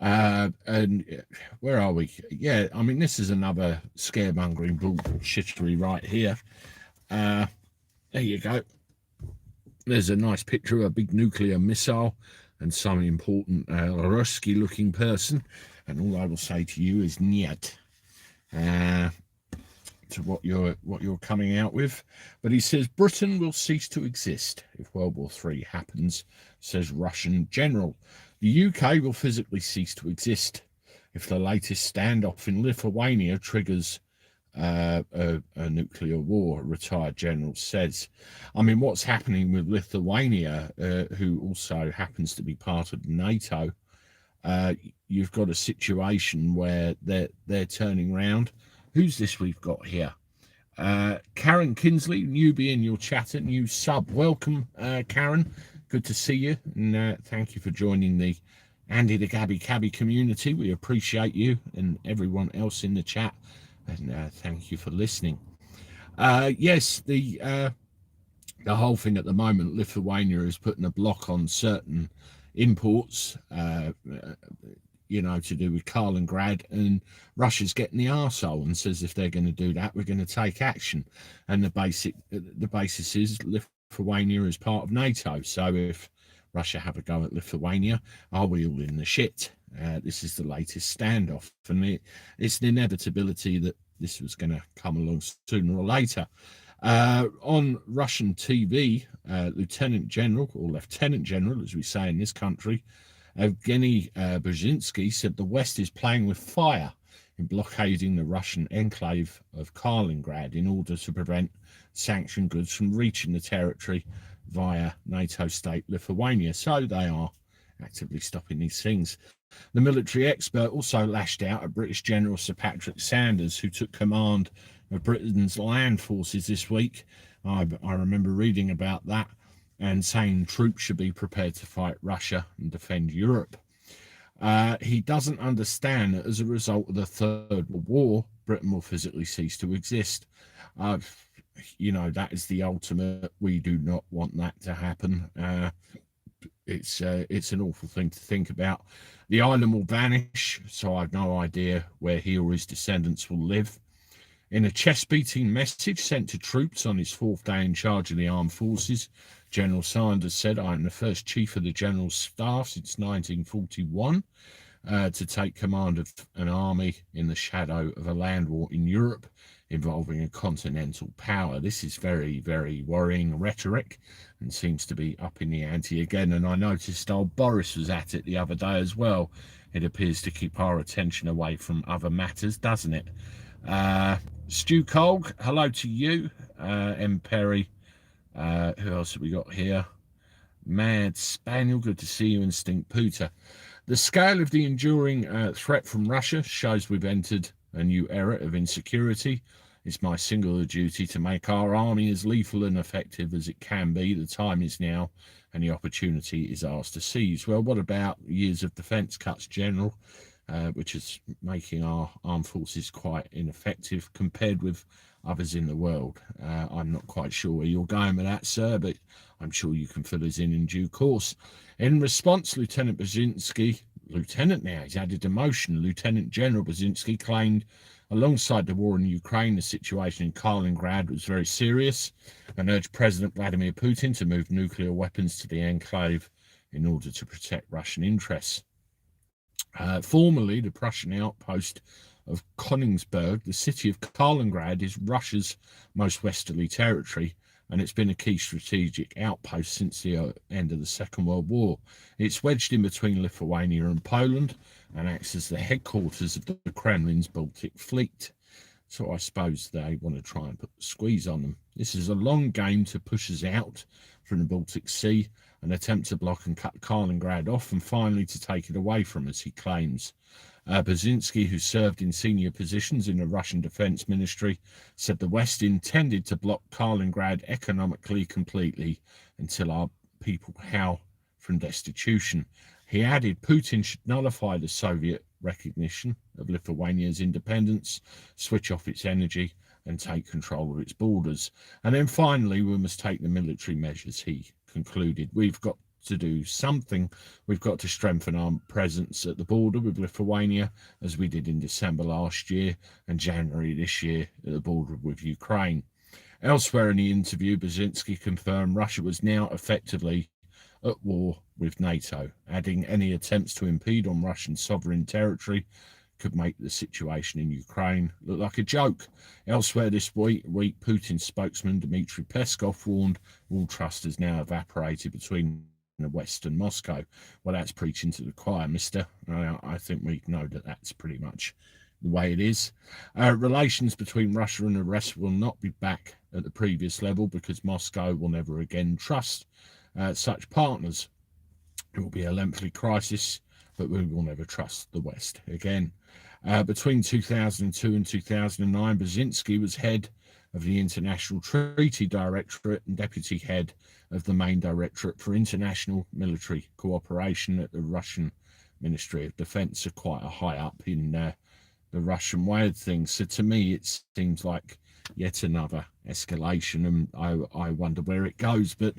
And where are we? Yeah, I mean, this is another scaremongering bullshittery right here. There you go. There's a nice picture of a big nuclear missile and some important Rusky-looking person. And all I will say to you is "niet" to what you're coming out with. But he says Britain will cease to exist if World War III happens, says Russian general. The UK will physically cease to exist if the latest standoff in Lithuania triggers a nuclear war, a retired general says. I mean, what's happening with Lithuania, who also happens to be part of NATO, you've got a situation where they're turning round. Who's this we've got here? Karen Kinsley, newbie in your chatter, new sub. Welcome, Karen. Good to see you, and thank you for joining the Andy the Cabby community. We appreciate you and everyone else in the chat, and thank you for listening. Yes, the whole thing at the moment, Lithuania is putting a block on certain imports, to do with Kaliningrad, and Russia's getting the arsehole and says if they're going to do that, we're going to take action. And the basis is Lithuania is part of NATO. So if Russia have a go at Lithuania, are we all in the shit? This is the latest standoff, and it's an inevitability that this was going to come along sooner or later. On Russian TV, Lieutenant General, or Lieutenant General, as we say in this country, Evgeny Brzezinski said the West is playing with fire in blockading the Russian enclave of Kaliningrad in order to prevent sanctioned goods from reaching the territory via NATO state Lithuania. So they are actively stopping these things. The military expert also lashed out at British General Sir Patrick Sanders, who took command of Britain's land forces this week. I remember reading about that, and saying troops should be prepared to fight Russia and defend Europe. He doesn't understand that as a result of the Third World War, Britain will physically cease to exist. That is the ultimate. We do not want that to happen. It's an awful thing to think about. The island will vanish, so I've no idea where he or his descendants will live. In a chest-beating message sent to troops on his fourth day in charge of the armed forces, General Sanders said, "I am the first chief of the General Staff since 1941 to take command of an army in the shadow of a land war in Europe involving a continental power." This is very, very worrying rhetoric and seems to be up in the ante again. And I noticed old Boris was at it the other day as well. It appears to keep our attention away from other matters, doesn't it? Stu Colg, hello to you. M. Perry. Who else have we got here? Mad Spaniel, good to see you. And Stink Pooter. The scale of the enduring threat from Russia shows we've entered a new era of insecurity. It's my singular duty to make our army as lethal and effective as it can be. The time is now, and the opportunity is ours to seize. Well, what about years of defence cuts, General, which is making our armed forces quite ineffective compared with others in the world? I'm not quite sure where you're going with that, sir, but I'm sure you can fill us in due course. In response, Lieutenant Brzezinski, Lieutenant now, he's added demotion, Lieutenant General Brzezinski claimed alongside the war in Ukraine, the situation in Kaliningrad was very serious and urged President Vladimir Putin to move nuclear weapons to the enclave in order to protect Russian interests. Formerly the Prussian outpost of Königsberg, the city of Kaliningrad is Russia's most westerly territory, and it's been a key strategic outpost since the end of the Second World War. It's wedged in between Lithuania and Poland and acts as the headquarters of the Kremlin's Baltic Fleet. So I suppose they want to try and put the squeeze on them. This is a long game to push us out from the Baltic Sea, an attempt to block and cut Kaliningrad off, and finally to take it away from us, he claims. Brzezinski, who served in senior positions in the Russian Defense Ministry, said the West intended to block Kaliningrad economically completely until our people howl from destitution. He added Putin should nullify the Soviet recognition of Lithuania's independence, switch off its energy, and take control of its borders. And then finally, we must take the military measures, he concluded. We've got to do something, we've got to strengthen our presence at the border with Lithuania, as we did in December last year and January this year at the border with Ukraine. Elsewhere in the interview, Brzezinski confirmed Russia was now effectively at war with NATO, adding any attempts to impede on Russian sovereign territory could make the situation in Ukraine look like a joke. Elsewhere this week, Putin's spokesman Dmitry Peskov warned all trust has now evaporated between the West and Moscow. Well, that's preaching to the choir, mister. I think we know that that's pretty much the way it is. Relations between Russia and the rest will not be back at the previous level because Moscow will never again trust such partners. It will be a lengthy crisis, but we will never trust the West again. Between 2002 and 2009, Brzezinski was head of the International Treaty Directorate and deputy head of the main Directorate for International Military Cooperation at the Russian Ministry of Defense, so quite a high up in the Russian way of things. So to me, it seems like yet another escalation, and I wonder where it goes. But